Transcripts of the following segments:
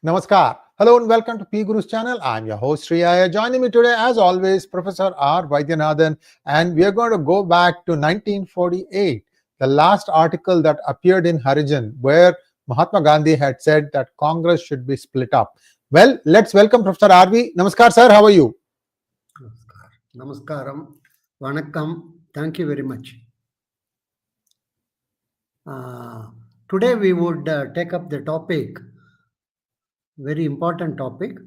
Namaskar. Hello and welcome to P Guru's channel. I'm your host Sriya. Joining me today, as always, Professor R. Vaidyanathan, and we are going to go back to 1948, the last article that appeared in Harijan, where Mahatma Gandhi had said that Congress should be split up. Well, let's welcome Professor RV. Namaskar, sir. How are you? Namaskaram. Vanakkam. Thank you very much. Today we would take up the topic, very important topic,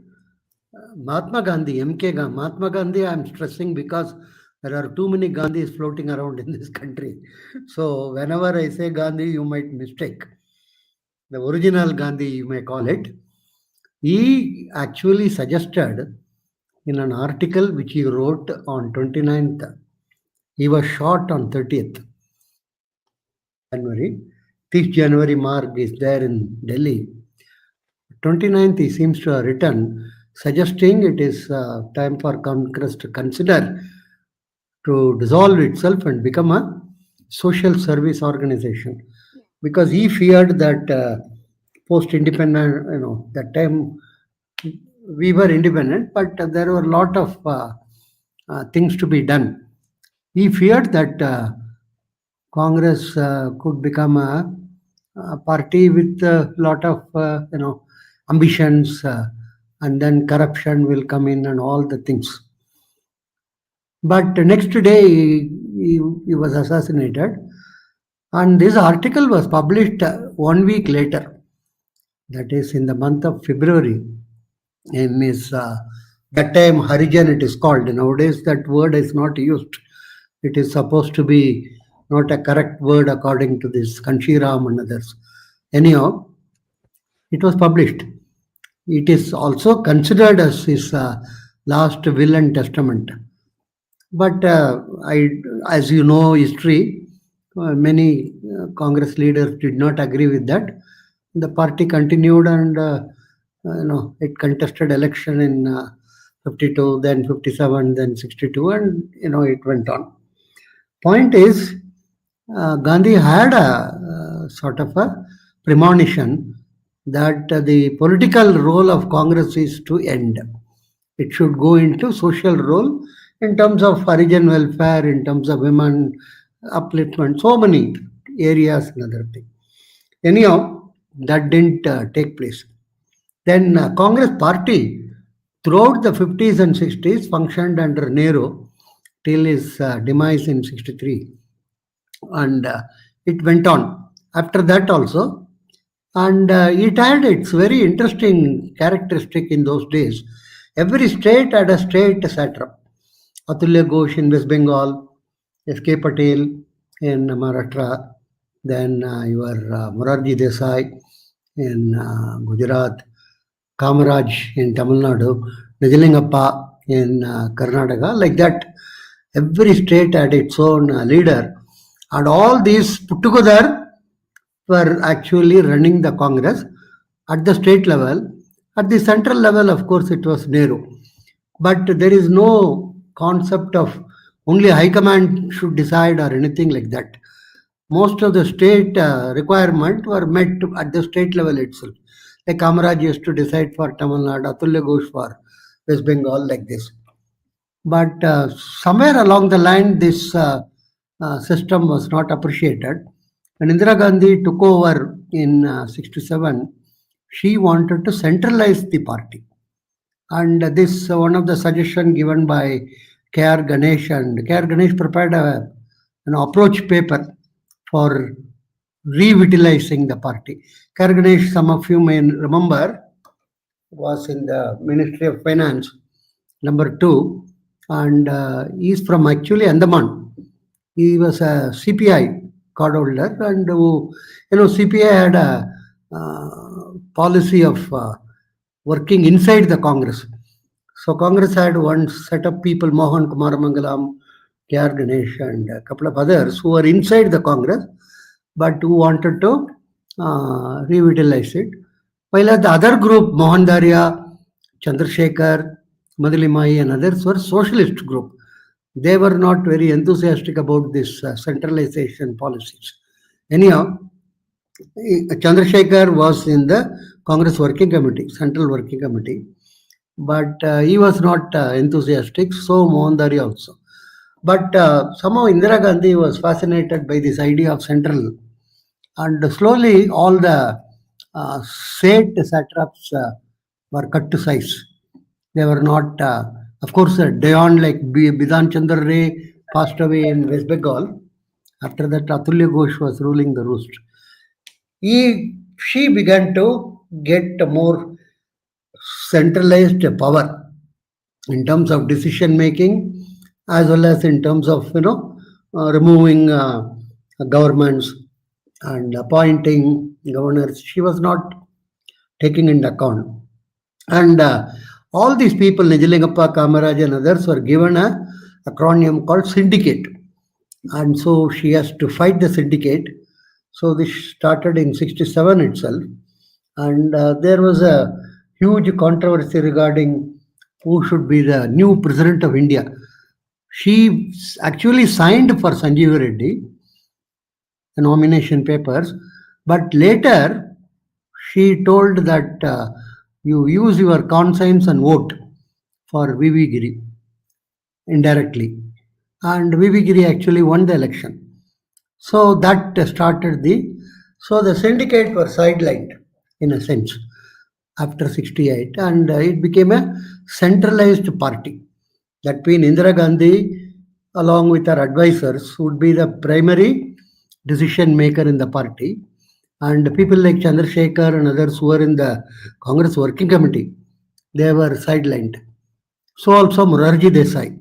Mahatma Gandhi, Mahatma Gandhi, I'm stressing because there are too many Gandhis floating around in this country. So whenever I say Gandhi, you might mistake. The original Gandhi, you may call it. He actually suggested in an article which he wrote on 29th, he was shot on 30th January. This January mark is there in Delhi. 29th, he seems to have written, suggesting it is time for Congress to consider to dissolve itself and become a social service organization. Because he feared that post-independent, that time we were independent, but there were a lot of things to be done. He feared that Congress could become a party with a lot of, ambitions, and then corruption will come in and all the things. But the next day, he was assassinated. And this article was published 1 week later. That is in the month of February. In his, that time, Harijan it is called. Nowadays, that word is not used. It is supposed to be not a correct word according to this Kanshiram and others. Anyhow, it was published. It is also considered as his last will and testament. But as you know, history, many Congress leaders did not agree with that. The party continued and it contested election in 52, then 57, then 62, and it went on. Point is, Gandhi had a sort of a premonition that the political role of Congress is to end. It should go into social role in terms of Harijan welfare, in terms of women upliftment, so many areas and other things. Anyhow, that didn't take place. Then Congress party throughout the 50s and 60s functioned under Nehru till his demise in 63. And it went on after that also. And it had its very interesting characteristic in those days. Every state had a state satrap. Atulya Ghosh in West Bengal, S.K. Patel in Maharashtra, then your Morarji Desai in Gujarat, Kamaraj in Tamil Nadu, Nijalingappa in Karnataka, like that. Every state had its own leader. And all these put together were actually running the Congress at the state level. At the central level, of course, it was Nehru. But there is no concept of only high command should decide or anything like that. Most of the state requirements were met at the state level itself. Like Kamaraj used to decide for Tamil Nadu, Atulya Ghosh for West Bengal, like this. But somewhere along the line, this system was not appreciated. When Indira Gandhi took over in 67, she wanted to centralize the party. And this one of the suggestions given by K.R. Ganesh, and K.R. Ganesh prepared an approach paper for revitalizing the party. K.R. Ganesh, some of you may remember, was in the Ministry of Finance, number 2, and he's from actually Andaman. He was a CPI cardholder, and CPI had a policy of working inside the Congress. So Congress had one set of people, Mohan Kumar Mangalam, K.R. Ganesh, and a couple of others who were inside the Congress, but who wanted to revitalize it. While the other group, Mohan Daria, Chandrasekhar, Madalimai, and others were socialist group. They were not very enthusiastic about this centralization policies. Anyhow, Chandrasekhar was in the Congress Working Committee, Central Working Committee, but he was not enthusiastic, so Mohandari also. But somehow Indira Gandhi was fascinated by this idea of central, and slowly all the state satraps were cut to size. They were not, of course, Dayon like Bidhan Chandra Ray passed away in West Bengal. After that, Atulya Ghosh was ruling the roost. She began to get more centralized power in terms of decision making, as well as in terms of removing governments and appointing governors. She was not taking into account, and all these people, Nijalingappa, Kamaraj, and others, were given a acronym called syndicate, and so she has to fight the syndicate. So this started in '67 itself, and there was a huge controversy regarding who should be the new president of India. She actually signed for Sanjeev Reddy the nomination papers, but later she told that you use your conscience and vote for VV Giri indirectly, and VV Giri actually won the election. So that started so the syndicate were sidelined in a sense after 68, and it became a centralized party. That means Indira Gandhi, along with her advisors, would be the primary decision maker in the party, and people like Chandrasekhar and others who were in the Congress Working Committee, they were sidelined. So also Morarji Desai,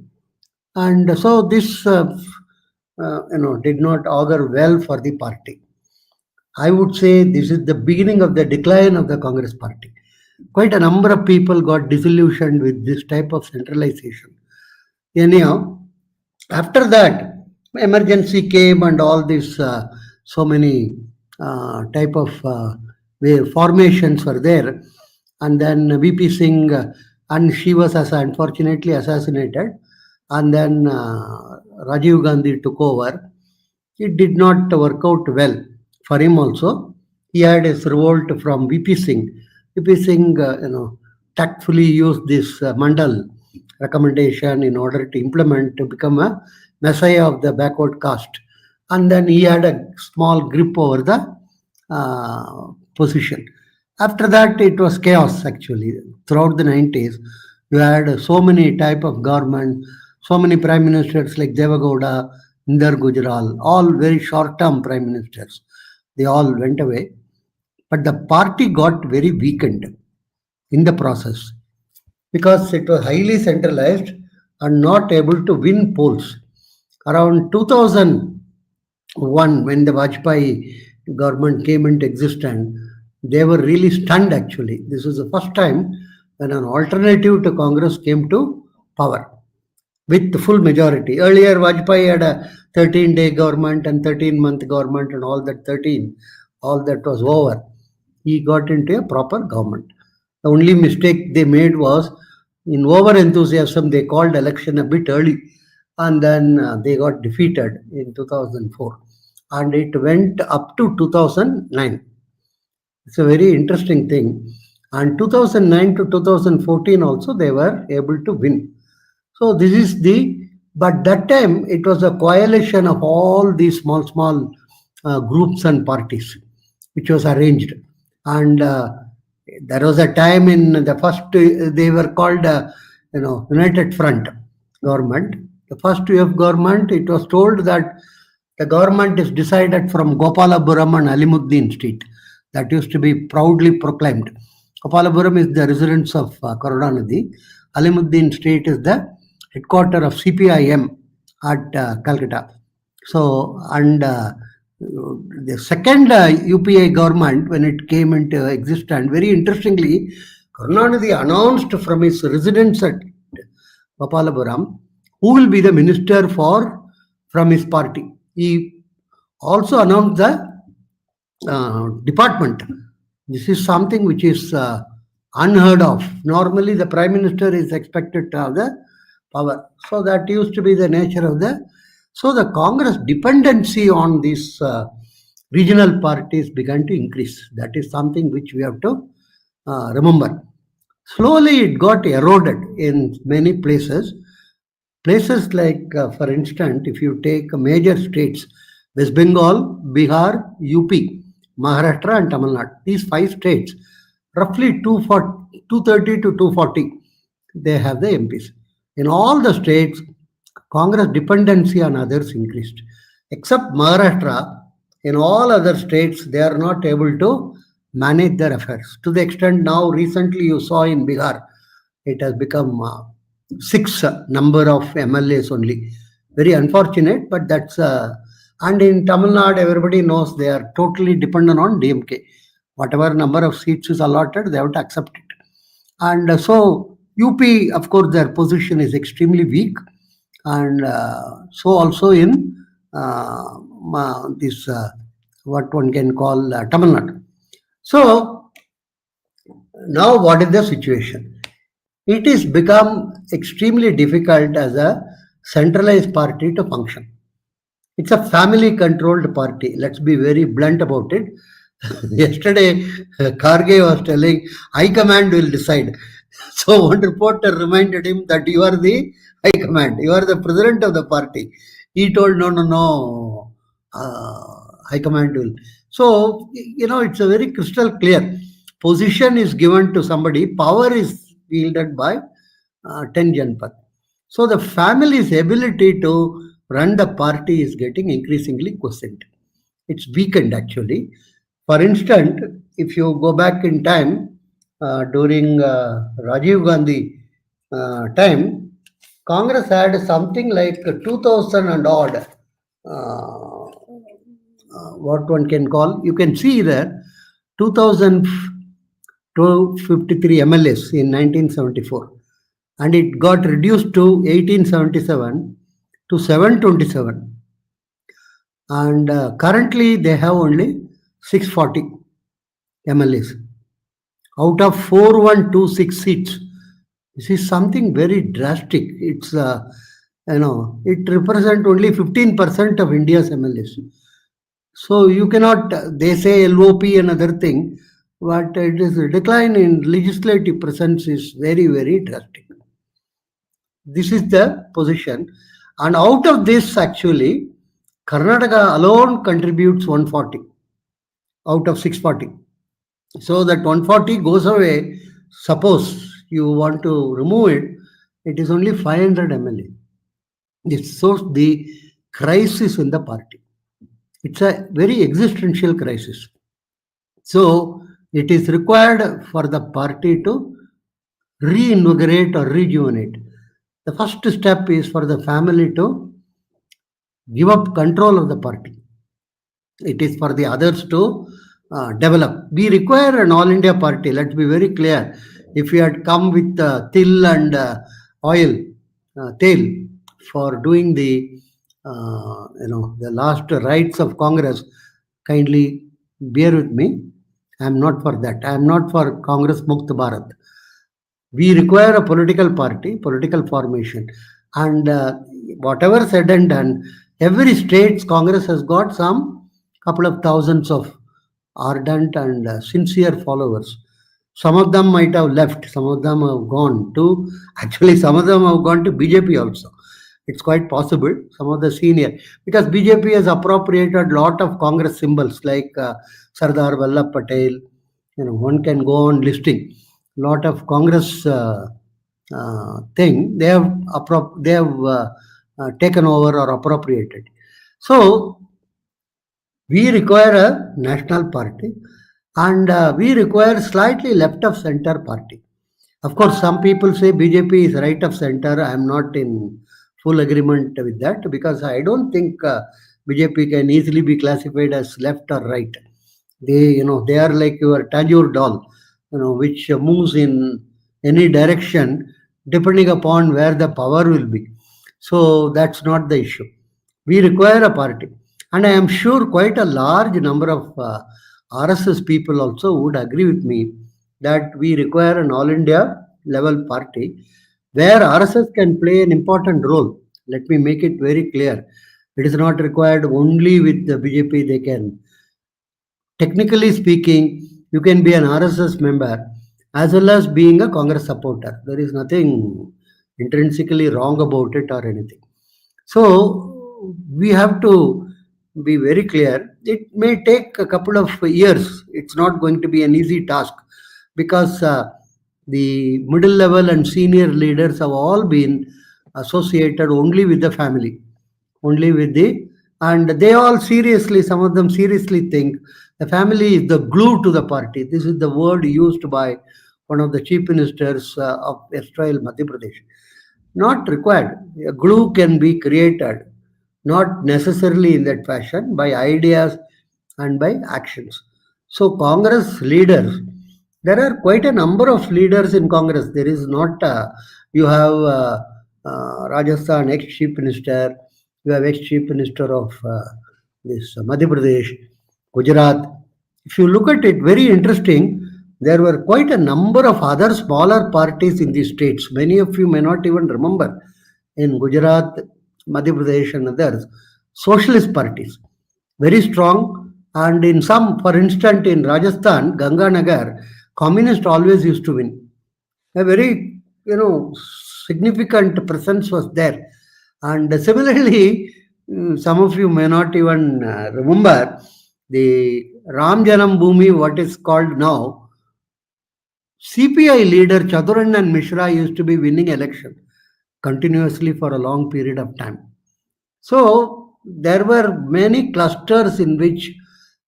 and so this did not augur well for the party. I would say this is the beginning of the decline of the Congress party. Quite a number of people got disillusioned with this type of centralization. Anyhow, after that, emergency came and all this, so many type of formations were there. And then VP Singh, and she was unfortunately assassinated. And then Rajiv Gandhi took over. It did not work out well for him also. He had his revolt from VP Singh. VP Singh, tactfully used this Mandal recommendation in order to implement to become a messiah of the backward caste. And then he had a small grip over the position. After that, it was chaos actually. Throughout the 90s, you had so many type of government, so many prime ministers like Devagowda, Inder Gujral, all very short-term prime ministers. They all went away. But the party got very weakened in the process because it was highly centralized and not able to win polls. Around 2001, when the Vajpayee government came into existence, they were really stunned actually. This was the first time when an alternative to Congress came to power with the full majority. Earlier, Vajpayee had a 13-day government and 13-month government and all that was over. He got into a proper government. The only mistake they made was in over-enthusiasm, they called election a bit early, and then they got defeated in 2004. And it went up to 2009. It's a very interesting thing. And 2009 to 2014 also, they were able to win. So this is but that time it was a coalition of all these small groups and parties, which was arranged. And there was a time in the first, they were called, United Front government. The first UF government, it was told that the government is decided from Gopalapuram and Alimuddin Street. That used to be proudly proclaimed. Gopalapuram is the residence of Karunanidhi. Alimuddin Street is the headquarters of CPIM at Calcutta. So, and the second UPA government, when it came into existence, very interestingly, Karunanidhi announced from his residence at Gopalapuram who will be the minister from his party. He also announced the department. This is something which is unheard of. Normally, the prime minister is expected to have the power. So that used to be the nature of so the Congress dependency on these regional parties began to increase. That is something which we have to remember. Slowly it got eroded in many places. Places like, for instance, if you take major states, West Bengal, Bihar, UP, Maharashtra, and Tamil Nadu, these five states, roughly 230 to 240, they have the MPs. In all the states, Congress dependency on others increased. Except Maharashtra, in all other states, they are not able to manage their affairs. To the extent now, recently you saw in Bihar, it has become six number of MLAs only. Very unfortunate, but that's. And in Tamil Nadu, everybody knows they are totally dependent on DMK. Whatever number of seats is allotted, they have to accept it. And so UP, of course, their position is extremely weak, and so also in this what one can call Tamil Nadu. So now, what is the situation? It is become extremely difficult as a centralized party to function. It's a family controlled party. Let's be very blunt about it. Yesterday, Karge was telling, High Command will decide. So one reporter reminded him that you are the High Command, you are the president of the party. He told, no, High Command will. So, it's a very crystal clear. Position is given to somebody, power is wielded by 10 Janpat. So the family's ability to run the party is getting increasingly questioned. It's weakened actually. For instance, if you go back in time, during Rajiv Gandhi time, Congress had something like 2000 and odd, what one can call, you can see there, 2053 MLAs in 1974. And it got reduced to 1877 to 727. And currently they have only 640 MLAs out of 4126 seats. This is something very drastic. It's it represents only 15% of India's MLAs. So you cannot. They say LOP another thing, but it is a decline in legislative presence is very, very drastic. This is the position, and out of this actually, Karnataka alone contributes 140 out of 640. So that 140 goes away. Suppose you want to remove it, it is only 500 MLA. This shows the crisis in the party. It's a very existential crisis. So it is required for the party to reinvigorate or rejuvenate. The first step is for the family to give up control of the party. It is for the others to develop. We require an all India party. Let's be very clear. If we had come with till and oil, tail for doing the the last rites of Congress, kindly bear with me. I am not for that. I am not for Congress Mukt Bharat. We require a political party, political formation, and whatever said and done, every state's Congress has got some couple of thousands of ardent and sincere followers. Some of them might have left, some of them have gone to, actually some of them have gone to BJP also. It's quite possible, some of the senior, because BJP has appropriated lot of Congress symbols like Sardar Vallabh Patel, one can go on listing. Lot of Congress thing they have taken over or appropriated. So we require a national party, and we require slightly left of center party. Of course, some people say BJP is right of center. I am not in full agreement with that, because I don't think BJP can easily be classified as left or right. They are like your Tajur doll, which moves in any direction depending upon where the power will be. So that's not the issue. We require a party, and I am sure quite a large number of RSS people also would agree with me that we require an all India level party where RSS can play an important role. Let me make it very clear. It is not required only with the BJP. They can, technically speaking, you can be an RSS member as well as being a Congress supporter. There is nothing intrinsically wrong about it or anything. So we have to be very clear. It may take a couple of years. It's not going to be an easy task because the middle level and senior leaders have all been associated only with the family, only with the, and they all seriously, some of them seriously think the family is the glue to the party. This is the word used by one of the chief ministers of Israel, Madhya Pradesh. Not required. A glue can be created, not necessarily in that fashion, by ideas and by actions. So, Congress leaders, there are quite a number of leaders in Congress. There is not, you have Rajasthan ex chief minister, you have ex chief minister of this Madhya Pradesh, Gujarat. If you look at it, very interesting. There were quite a number of other smaller parties in these states. Many of you may not even remember. In Gujarat, Madhya Pradesh, and others, socialist parties, very strong. And in some, for instance, in Rajasthan, Ganganagar, communist always used to win. A very, significant presence was there. And similarly, some of you may not even remember the Ram Janam Bhoomi, what is called now, CPI leader Chaturangnan Mishra used to be winning election continuously for a long period of time. So there were many clusters in which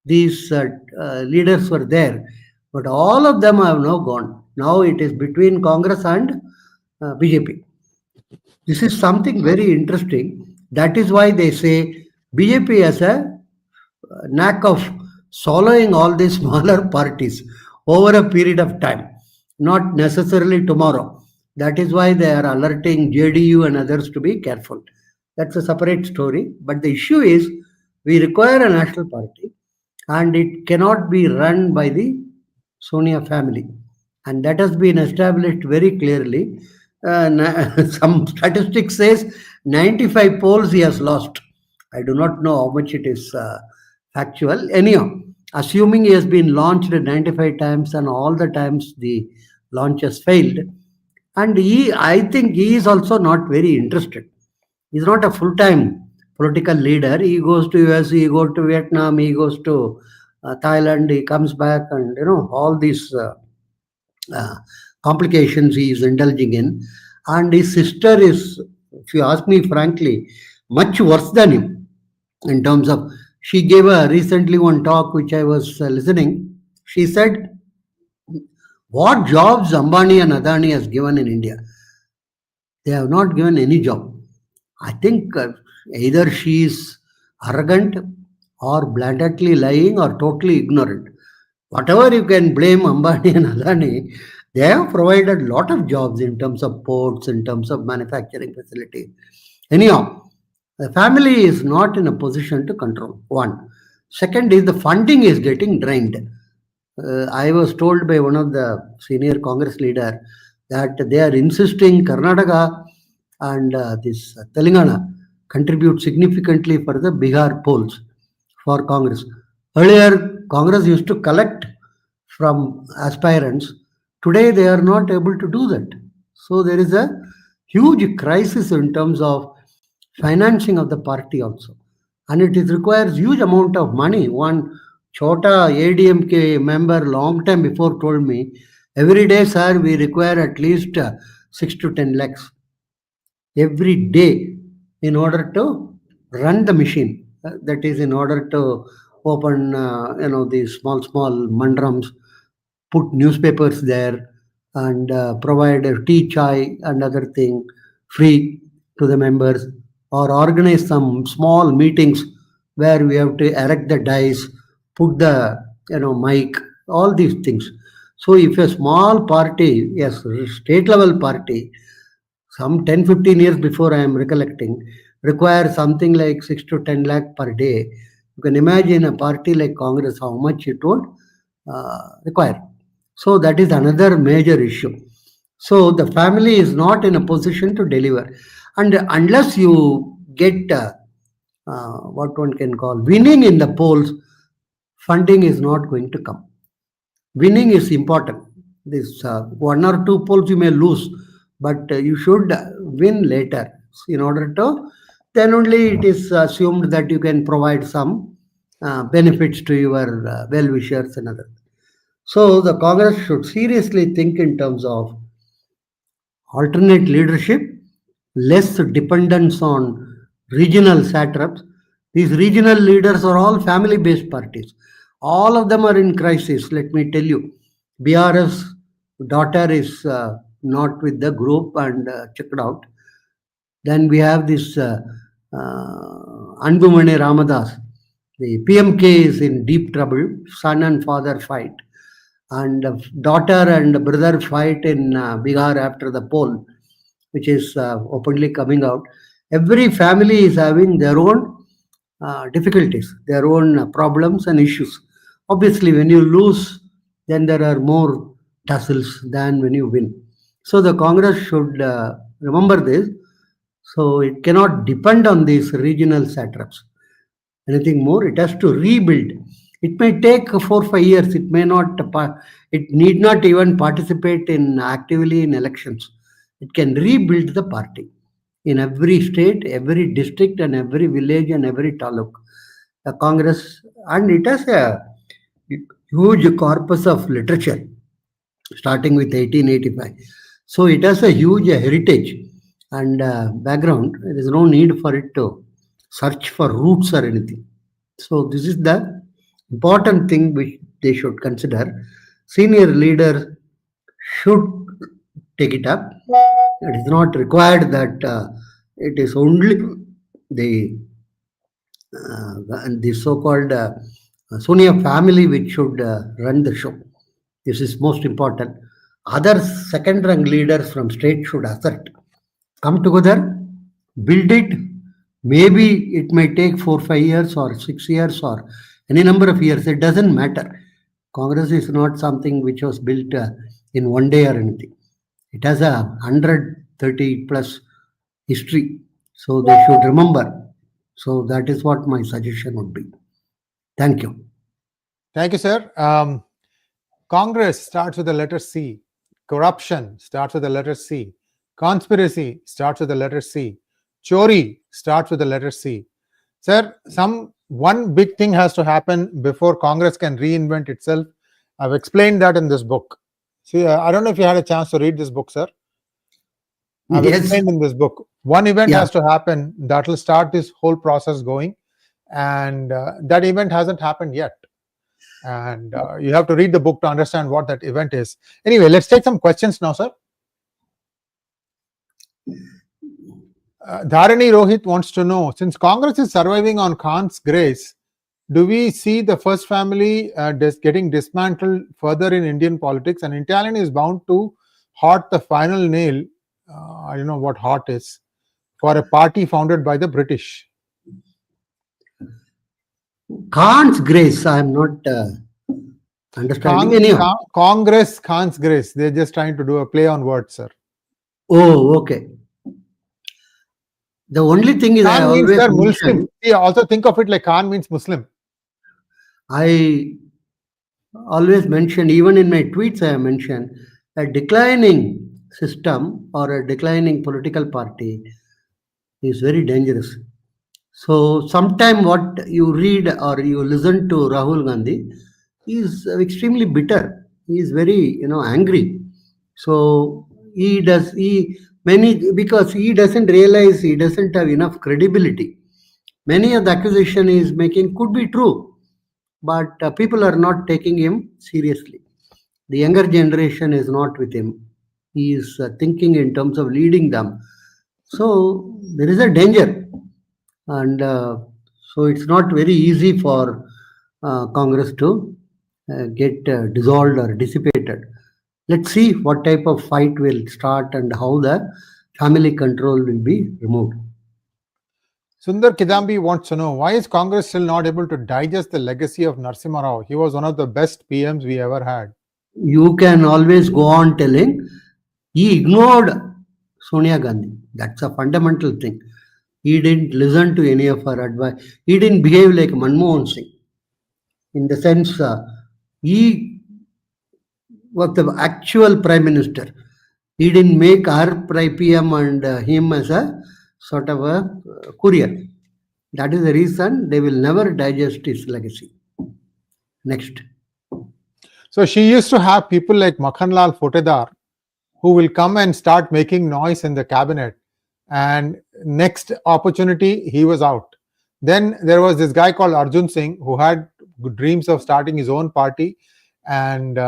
these leaders were there, but all of them have now gone. Now it is between Congress and BJP. This is something very interesting. That is why they say BJP has a knack of swallowing all these smaller parties over a period of time, not necessarily tomorrow. That is why they are alerting JDU and others to be careful. That's a separate story. But the issue is we require a national party and it cannot be run by the Sonia family. And that has been established very clearly. Some statistics says 95 polls he has lost. I do not know how much it is factual. Anyhow, assuming he has been launched 95 times and all the times the launch has failed, and I think he is also not very interested. He's not a full-time political leader. He goes to US, he goes to Vietnam, he goes to Thailand, he comes back, and all these uh, complications he is indulging in. And his sister is, if you ask me frankly, much worse than him in terms of. She gave a recently one talk which I was listening. She said, "What jobs Ambani and Adani has given in India? They have not given any job." I think either she is arrogant or blatantly lying or totally ignorant. Whatever you can blame Ambani and Adani, they have provided a lot of jobs in terms of ports, in terms of manufacturing facilities. Anyhow, the family is not in a position to control. One. Second is the funding is getting drained. I was told by one of the senior Congress leader that they are insisting Karnataka and this Telangana contribute significantly for the Bihar polls for Congress. Earlier, Congress used to collect from aspirants. Today, they are not able to do that. So there is a huge crisis in terms of financing of the party also, and it requires huge amount of money. One Chota ADMK member long time before told me, every day, sir, we require at least 6 to 10 lakhs every day in order to run the machine. That is in order to open, these small mandrums, put newspapers there, and provide a tea, chai, and other thing free to the members, or organize some small meetings where we have to erect the dice, put the mic, all these things. So if a small party, yes, state level party, some 10-15 years before I am recollecting, require something like 6 to 10 lakh per day. You can imagine a party like Congress, how much it would require. So that is another major issue. So the family is not in a position to deliver. And unless you get what one can call winning in the polls, funding is not going to come. Winning is important. This one or two polls you may lose, but you should win later. In order to, then only it is assumed that you can provide some benefits to your well-wishers and others. So the Congress should seriously think in terms of alternate leadership, less dependence on regional satraps. These regional leaders are all family based parties. All of them are in crisis, let me tell you. BRS daughter is not with the group and checked out. Then we have this Anbumane Ramadas. The PMK is in deep trouble. Son and father fight. And daughter and brother fight in Bihar after the poll, which is openly coming out. Every family is having their own difficulties, their own problems and issues. Obviously, when you lose, then there are more tussles than when you win. So the Congress should remember this. So it cannot depend on these regional satraps. Anything more, it has to rebuild. It may take 4 5 years. It may not. It need not even participate in actively in elections. It can rebuild the party in every state, every district, and every village and every taluk. The Congress, and it has a huge corpus of literature starting with 1885. So it has a huge heritage and background. There is no need for it to search for roots or anything. So this is the important thing which they should consider. Senior leaders should take it up. It is not required that it is only the the so-called Sonia family which should run the show. This is most important. Other second-rank leaders from state should assert, come together, build it. Maybe it may take 4 5 years or 6 years or any number of years. It doesn't matter. Congress is not something which was built in one day or anything. It has a 130 plus history. So they should remember. So that is what my suggestion would be. Thank you. Thank you, sir. Congress starts with the letter C. Corruption starts with the letter C. Conspiracy starts with the letter C. Chori starts with the letter C. Sir, one big thing has to happen before Congress can reinvent itself. I've explained that in this book. See, I don't know if you had a chance to read this book, sir. I've Yes. explained in this book. One event Yeah. has to happen that will start this whole process going, and that event hasn't happened yet. And you have to read the book to understand what that event is. Anyway, let's take some questions now, sir. Dharani Rohit wants to know, since Congress is surviving on Khan's grace, do we see the first family getting dismantled further in Indian politics? And Italian is bound to hot the final nail, I don't know what hot is, for a party founded by the British. Khan's grace, I am not understanding. Anyhow. Congress, Khan's grace. They're just trying to do a play on words, sir. Oh, okay. The only thing is, I Khan means always they're mention, Muslim. See, also think of it like Khan means Muslim. I always mention, even in my tweets, I have mentioned a declining system or a declining political party is very dangerous. So, sometime what you read or you listen to Rahul Gandhi is extremely bitter. He is very, angry. So because he doesn't realize he doesn't have enough credibility. Many of the accusation he is making could be true, but people are not taking him seriously. The younger generation is not with him. He is thinking in terms of leading them. So there is a danger, and so it's not very easy for Congress to get dissolved or dissipated. Let's see what type of fight will start and how the family control will be removed. Sundar Kidambi wants to know, why is Congress still not able to digest the legacy of Narasimha Rao? He was one of the best PMs we ever had. You can always go on telling he ignored Sonia Gandhi. That's a fundamental thing. He didn't listen to any of her advice. He didn't behave like Manmohan Singh. In the sense, he was the actual prime minister. He didn't make her PM and him as a sort of a courier. That is the reason they will never digest his legacy. Next. So she used to have people like Makhanlal Photedar who will come and start making noise in the cabinet, and next opportunity he was out. Then there was this guy called Arjun Singh who had dreams of starting his own party, and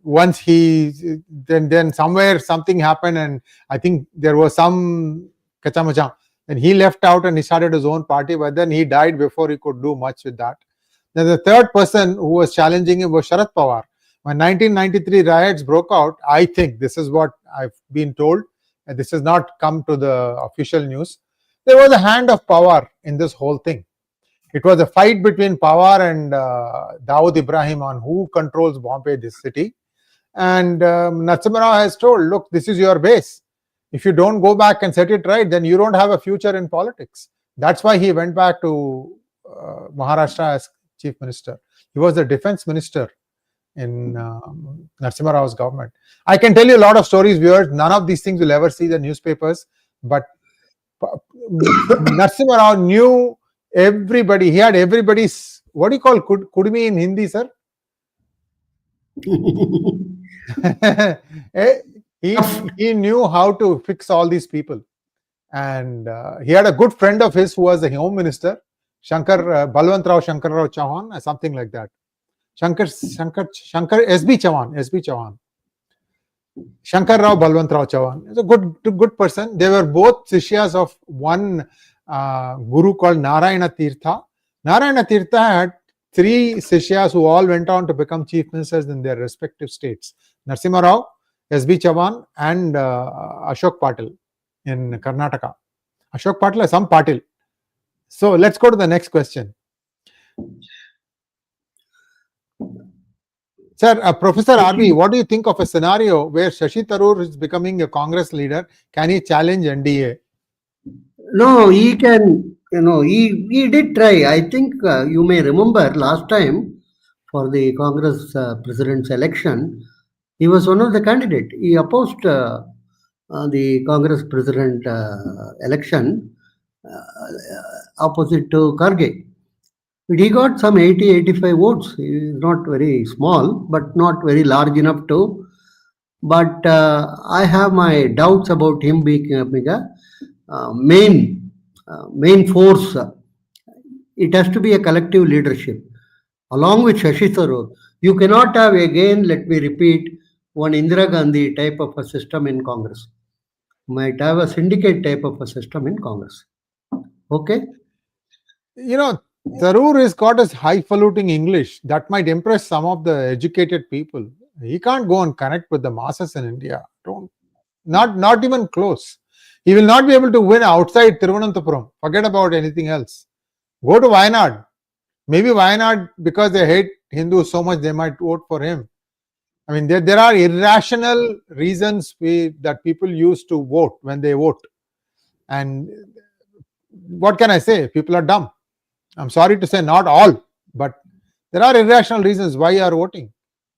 once he then somewhere something happened, and I think there was some kachamacha, and he left out and he started his own party, but then he died before he could do much with that. Then the third person who was challenging him was Sharad Pawar. When 1993 riots broke out, I think this is what I've been told, and this has not come to the official news, there was a hand of Pawar in this whole thing. It was a fight between Pawar and Dawood Ibrahim on who controls Bombay, this city. And Narasimha Rao has told, look, this is your base. If you don't go back and set it right, then you don't have a future in politics. That's why he went back to Maharashtra as chief minister. He was the defense minister in Narasimha Rao's government. I can tell you a lot of stories, viewers. None of these things will ever see the newspapers, but Narasimha Rao knew everybody. He had everybody's, what do you call kudmi in Hindi, sir? he knew how to fix all these people. And he had a good friend of his who was the home minister, Balwantrao Shankar Rao Chauhan, something like that. Shankar SB Chauhan. Shankar Rao Balwantrao Chauhan. He's a good person. They were both Sishyas of one guru called Narayana Tirtha. Narayana Tirtha had 3 Sishyas who all went on to become chief ministers in their respective states. Narasimha Rao, SB Chauhan, and Ashok Patil in Karnataka. Ashok Patil, some Patil. So let's go to the next question. Sir, Professor RV, what do you think of a scenario where Shashi Tharoor is becoming a Congress leader? Can he challenge NDA? No, he can, he did try. I think you may remember last time for the Congress president's election, he was one of the candidates. He opposed the Congress president election opposite to Karge. He got some 80-85 votes. He is not very small, but not very large enough to. But I have my doubts about him being a main force. It has to be a collective leadership. Along with Shashi Tharoor, you cannot have again, let me repeat, one Indira Gandhi type of a system in Congress. You might have a syndicate type of a system in Congress. Okay? Tharoor has got his highfalutin English that might impress some of the educated people. He can't go and connect with the masses in India. Not even close. He will not be able to win outside Thiruvananthapuram. Forget about anything else. Go to Wayanad. Maybe Wayanad, because they hate Hindus so much, they might vote for him. I mean, there are irrational reasons that people use to vote when they vote. And what can I say? People are dumb. I'm sorry to say, not all, but there are irrational reasons why you are voting.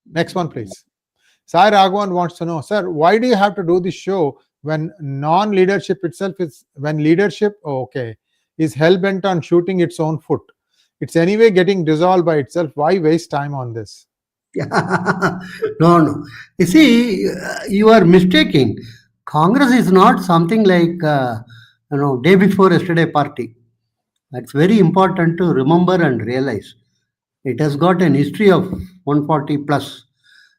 Next one, please. Sai Raghavan wants to know, sir, why do you have to do this show when non-leadership itself is, when leadership, is hell-bent on shooting its own foot? It's anyway getting dissolved by itself. Why waste time on this? No. You see, you are mistaking. Congress is not something like, day before yesterday party. That's very important to remember and realize. It has got an history of 140 plus.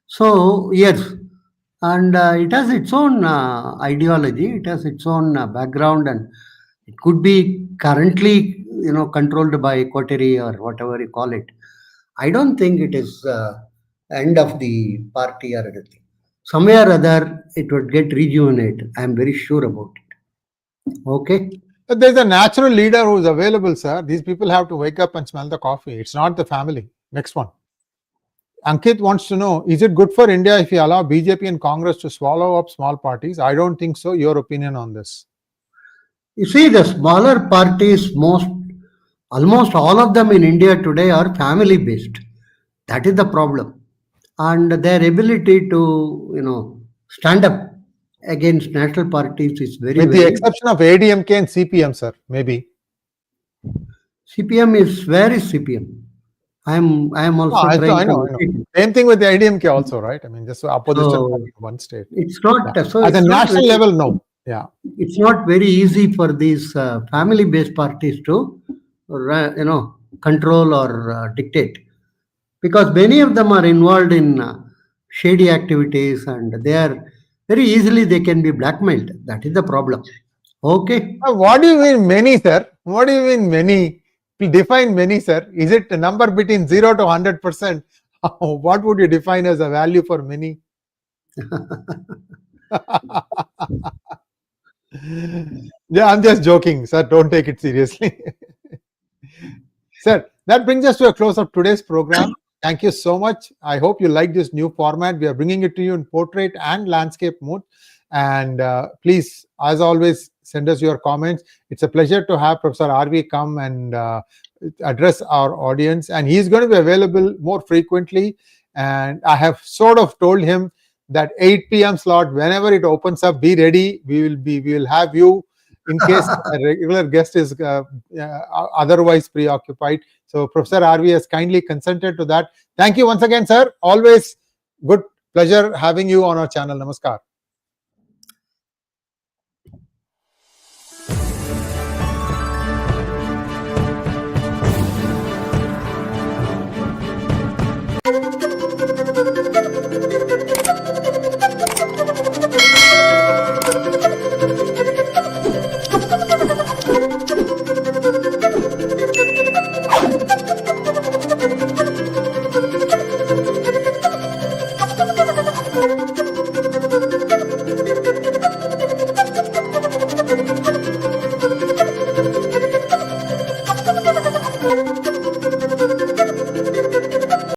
So, yes, and it has its own ideology, it has its own background, and it could be currently, controlled by coterie or whatever you call it. I don't think it is end of the party or anything. Somewhere or other, it would get rejuvenated. I am very sure about it. Okay? But there's a natural leader who's available, sir. These people have to wake up and smell the coffee. It's not the family. Next one. Ankit wants to know, is it good for India if we allow BJP and Congress to swallow up small parties? I don't think so. Your opinion on this? You see, the smaller parties, almost all of them in India today are family based. That is the problem. and their ability to, stand up against national parties is very, With the very. exception of ADMK and CPM, sir, maybe. CPM is, where is CPM? I am No, also trying I to know, I know. locate it. Same thing with the ADMK also, right? I mean, just opposition party So in one state. it's not Yeah. so At the it's not national very, level, no. Yeah. it's not very easy for these family-based parties to, control or dictate, because many of them are involved in shady activities, and they are very easily they can be blackmailed. That is the problem. Okay. What do you mean many, sir? What do you mean many? Define many, sir. Is it a number between 0 to 100%? What would you define as a value for many? Yeah, I'm just joking, sir. Don't take it seriously. Sir, that brings us to a close of today's program. Thank you so much. I hope you like this new format. We are bringing it to you in portrait and landscape mode. And please, as always, send us your comments. It's a pleasure to have Professor RV come and address our audience. And he's going to be available more frequently. And I have sort of told him that 8 p.m. slot, whenever it opens up, be ready. We will have you in case a regular guest is otherwise preoccupied. So Professor RV has kindly consented to that. Thank you once again, sir. Always good pleasure having you on our channel. Namaskar.